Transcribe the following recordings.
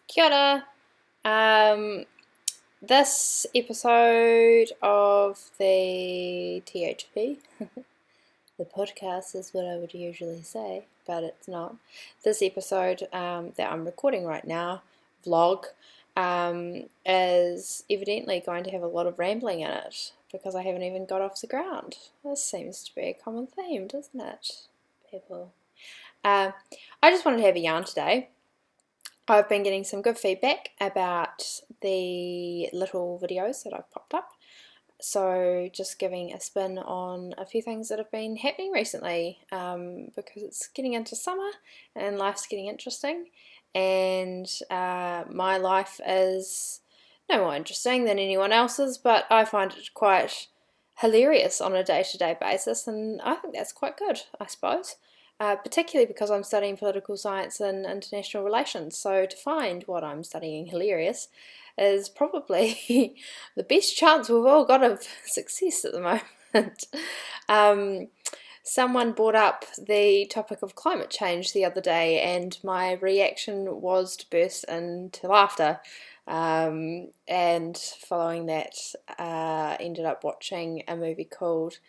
Kia ora. Um, this episode of the THP, the podcast is what I would usually say, but it's not. This episode that I'm recording right now, vlog, is evidently going to have a lot of rambling in it because I haven't even got off the ground. This seems to be a common theme, doesn't it, people? I just wanted to have a yarn today. I've been getting some good feedback about the little videos that I've popped up. So just giving a spin on a few things that have been happening recently because it's getting into summer and life's getting interesting, and my life is no more interesting than anyone else's, but I find it quite hilarious on a day-to-day basis, and I think that's quite good, I suppose. Particularly because I'm studying political science and international relations, so to find what I'm studying hilarious is probably the best chance we've all got of success at the moment. Someone brought up the topic of climate change the other day, and my reaction was to burst into laughter. And following that, ended up watching a movie called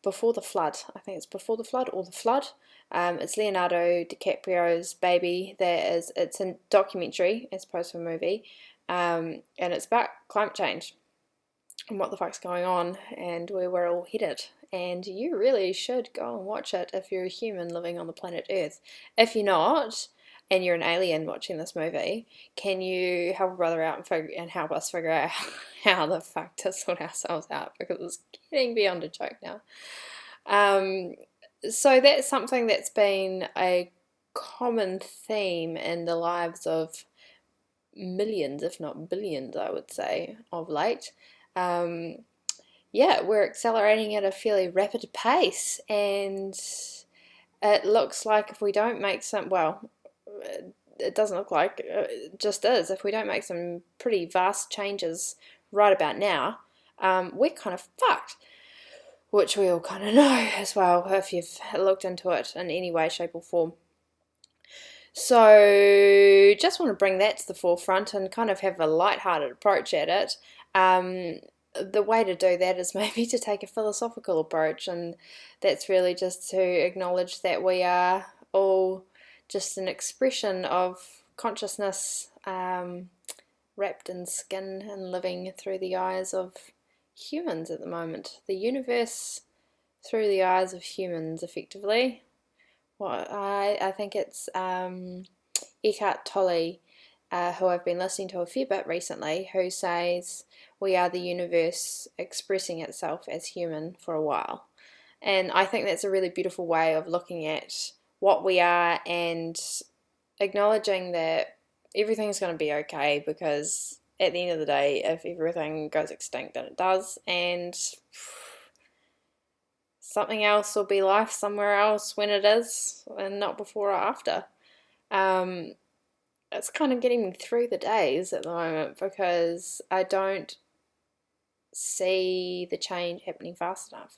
Before the Flood. I think it's Before the Flood or The Flood. It's Leonardo DiCaprio's baby. It's a documentary as opposed to a movie, and it's about climate change and what the fuck's going on and where we're all headed. And you really should go and watch it if you're a human living on the planet Earth. If you're not, and you're an alien watching this movie, can you help a brother out and help us figure out how the fuck to sort ourselves out, because it's getting beyond a joke now. So that's something that's been a common theme in the lives of millions, if not billions, I would say, of late. Yeah, we're accelerating at a fairly rapid pace, and it looks like if we don't make some, well, it doesn't look like, it just is, if we don't make some pretty vast changes right about now, we're kind of fucked. Which we all kind of know as well if you've looked into it in any way, shape or form. So just want to bring that to the forefront and kind of have a light-hearted approach at it. The way to do that is maybe to take a philosophical approach, and that's really just to acknowledge that we are all just an expression of consciousness, wrapped in skin and living through the eyes of humans at the moment. The universe through the eyes of humans, effectively. Well, I think it's Eckhart Tolle, who I've been listening to a fair bit recently, who says we are the universe expressing itself as human for a while. And I think that's a really beautiful way of looking at what we are and acknowledging that everything's going to be okay, because at the end of the day, if everything goes extinct, then it does, and something else will be life somewhere else when it is, and not before or after. It's kind of getting me through the days at the moment because I don't see the change happening fast enough.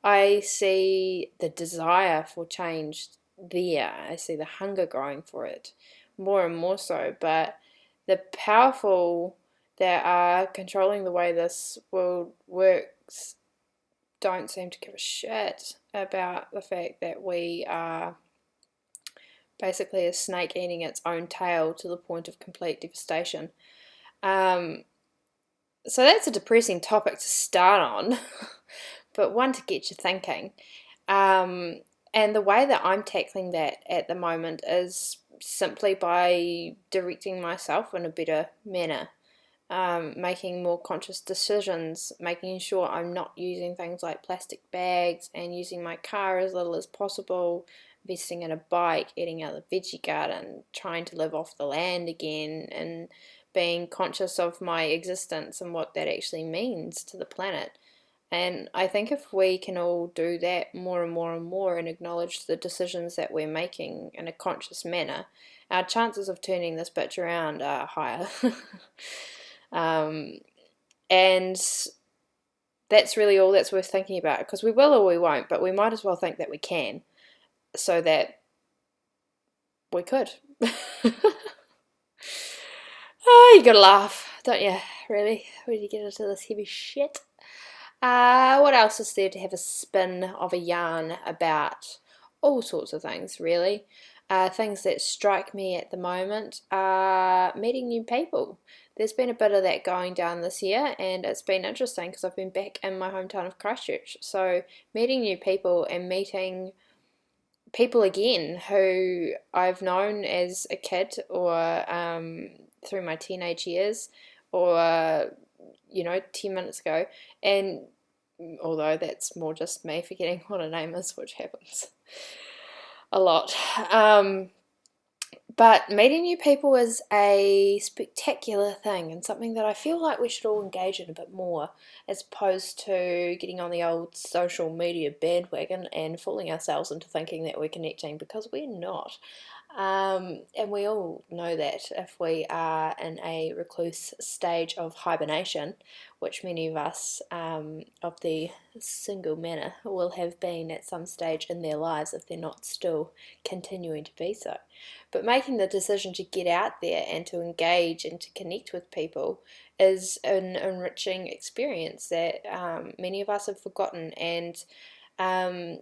I see the desire for change there. I see the hunger growing for it more and more so, but the powerful that are controlling the way this world works don't seem to give a shit about the fact that we are basically a snake eating its own tail to the point of complete devastation. So that's a depressing topic to start on, but one to get you thinking. And the way that I'm tackling that at the moment is simply by directing myself in a better manner. Making more conscious decisions, making sure I'm not using things like plastic bags and using my car as little as possible, investing in a bike, eating out of the veggie garden, trying to live off the land again, and being conscious of my existence and what that actually means to the planet. And I think if we can all do that more and more and more and acknowledge the decisions that we're making in a conscious manner, our chances of turning this bitch around are higher. And that's really all that's worth thinking about, because we will or we won't, but we might as well think that we can, so that we could. Oh, you gotta laugh, don't you? Really? When you get into this heavy shit. What else is there to have a spin of a yarn about? All sorts of things, really. Things that strike me at the moment are meeting new people. There's been a bit of that going down this year, and it's been interesting because I've been back in my hometown of Christchurch. So, meeting new people and meeting people again who I've known as a kid or through my teenage years or 10 minutes ago. And although that's more just me forgetting what a name is, which happens a lot. But meeting new people is a spectacular thing and something that I feel like we should all engage in a bit more, as opposed to getting on the old social media bandwagon and fooling ourselves into thinking that we're connecting, because we're not. And we all know that if we are in a recluse stage of hibernation, which many of us of the single manner will have been at some stage in their lives if they're not still continuing to be so. But making the decision to get out there and to engage and to connect with people is an enriching experience that many of us have forgotten. And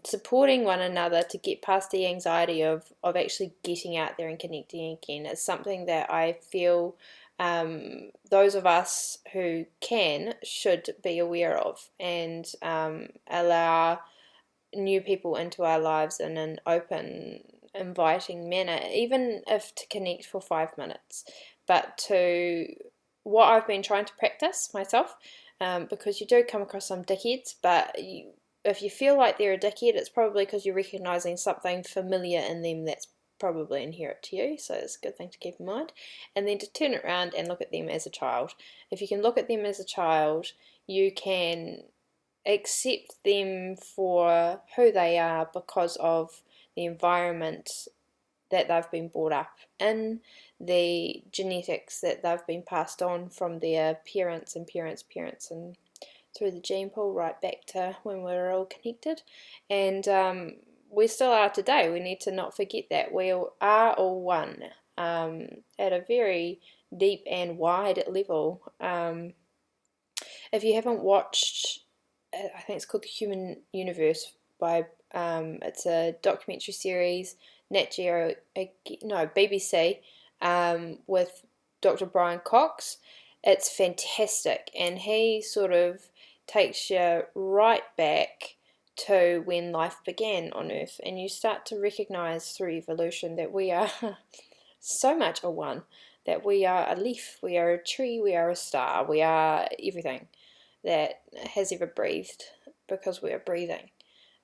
supporting one another to get past the anxiety of actually getting out there and connecting again is something that I feel those of us who can should be aware of, and allow new people into our lives in an open, inviting manner, even if to connect for 5 minutes. But to what I've been trying to practice myself, because you do come across some dickheads, but if you feel like they're a dickhead, it's probably because you're recognizing something familiar in them that's probably inherent to you, so it's a good thing to keep in mind. And then to turn it around and look at them as a child. If you can look at them as a child, you can accept them for who they are because of the environment that they've been brought up in, the genetics that they've been passed on from their parents and parents' parents, and through the gene pool right back to when we were all connected. And we still are today. We need to not forget that. We are all one at a very deep and wide level. If you haven't watched, I think it's called The Human Universe by, it's a documentary series, Nat Geo, no, BBC, with Dr. Brian Cox. It's fantastic, and he sort of takes you right back to when life began on Earth, and you start to recognize through evolution that we are so much a one, that we are a leaf, we are a tree, we are a star, we are everything that has ever breathed, because we are breathing.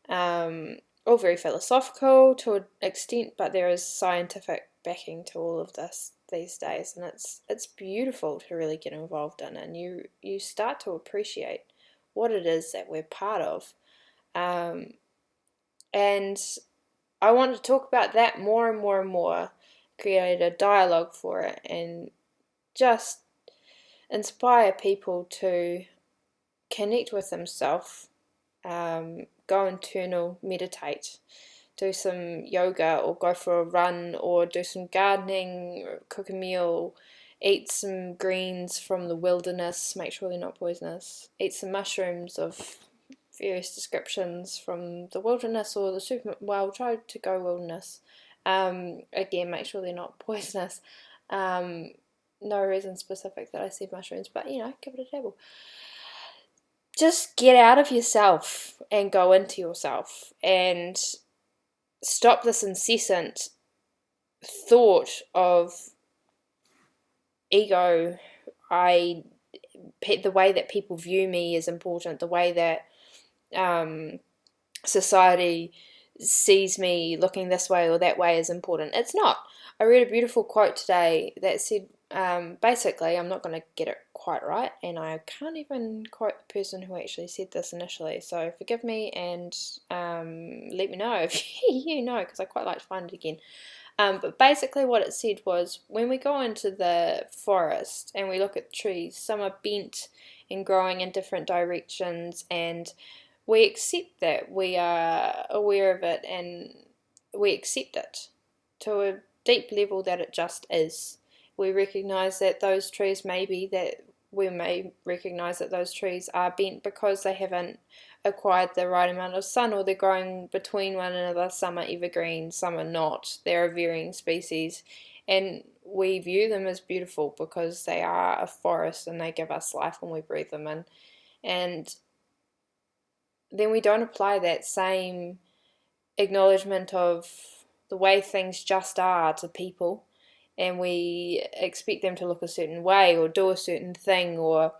All very philosophical to an extent, but there is scientific backing to all of this these days, and it's beautiful to really get involved in, and you start to appreciate what it is that we're part of. And I want to talk about that more and more and more, create a dialogue for it, and just inspire people to connect with themselves, go internal, meditate, do some yoga, or go for a run, or do some gardening, or cook a meal, eat some greens from the wilderness, make sure they're not poisonous, eat some mushrooms of various descriptions from the wilderness or the well, try to go wilderness. Again, make sure they're not poisonous. No reason specific that I said mushrooms, but give it a dabble. Just get out of yourself and go into yourself, and stop this incessant thought of ego. The way that people view me is important, the way that society sees me looking this way or that way is important. It's not. I read a beautiful quote today that said, basically, I'm not going to get it quite right, and I can't even quote the person who actually said this initially, so forgive me, and let me know if you know, because I quite like to find it again. But basically what it said was, when we go into the forest and we look at trees, some are bent and growing in different directions, and we accept that, we are aware of it, and we accept it to a deep level that it just is. We recognize that those trees we may recognize that those trees are bent because they haven't acquired the right amount of sun, or they're growing between one another. Some are evergreen, some are not. They're a varying species, and we view them as beautiful because they are a forest and they give us life when we breathe them in. And then we don't apply that same acknowledgement of the way things just are to people, and we expect them to look a certain way or do a certain thing or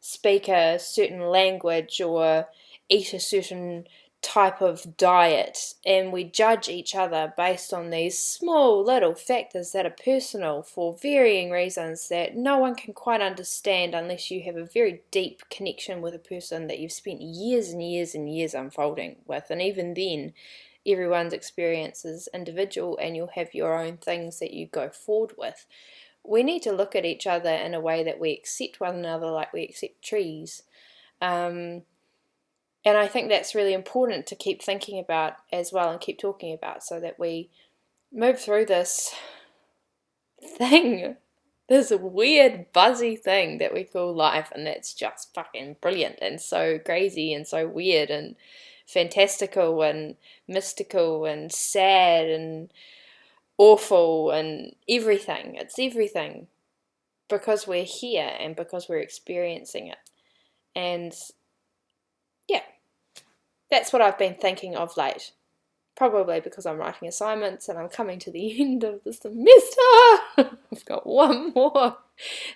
speak a certain language or eat a certain type of diet, and we judge each other based on these small little factors that are personal for varying reasons that no one can quite understand unless you have a very deep connection with a person that you've spent years and years and years unfolding with. And even then, everyone's experience is individual, and you'll have your own things that you go forward with. We need to look at each other in a way that we accept one another like we accept trees. And I think that's really important to keep thinking about as well, and keep talking about, so that we move through this thing, this weird buzzy thing that we call life, and that's just fucking brilliant and so crazy and so weird and fantastical and mystical and sad and awful and everything. It's everything because we're here and because we're experiencing it. And yeah, that's what I've been thinking of late. Probably because I'm writing assignments and I'm coming to the end of the semester. I've got one more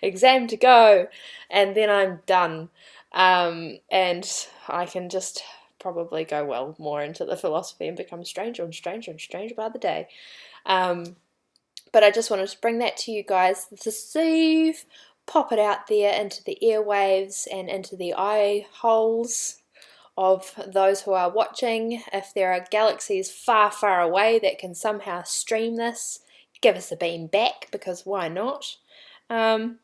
exam to go and then I'm done. And I can just probably go well more into the philosophy and become stranger and stranger and stranger by the day. But I just wanted to bring that to you guys this eve, pop it out there into the airwaves and into the eye holes of those who are watching. If there are galaxies far, far away that can somehow stream this, give us a beam back, because why not? And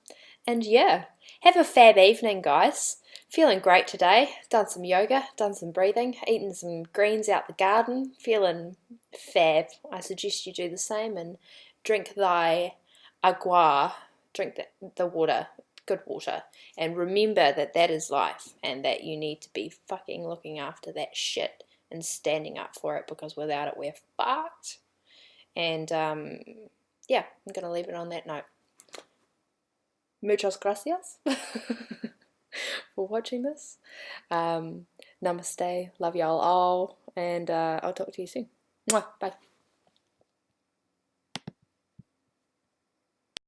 yeah, have a fab evening, guys. Feeling great today. Done some yoga, done some breathing, eaten some greens out the garden. Feeling fab. I suggest you do the same and drink thy agua. Drink the water, good water. And remember that that is life, and that you need to be fucking looking after that shit and standing up for it, because without it we're fucked. And yeah, I'm going to leave it on that note. Muchas gracias for watching this. Namaste, love y'all all, and I'll talk to you soon. Mwah, bye.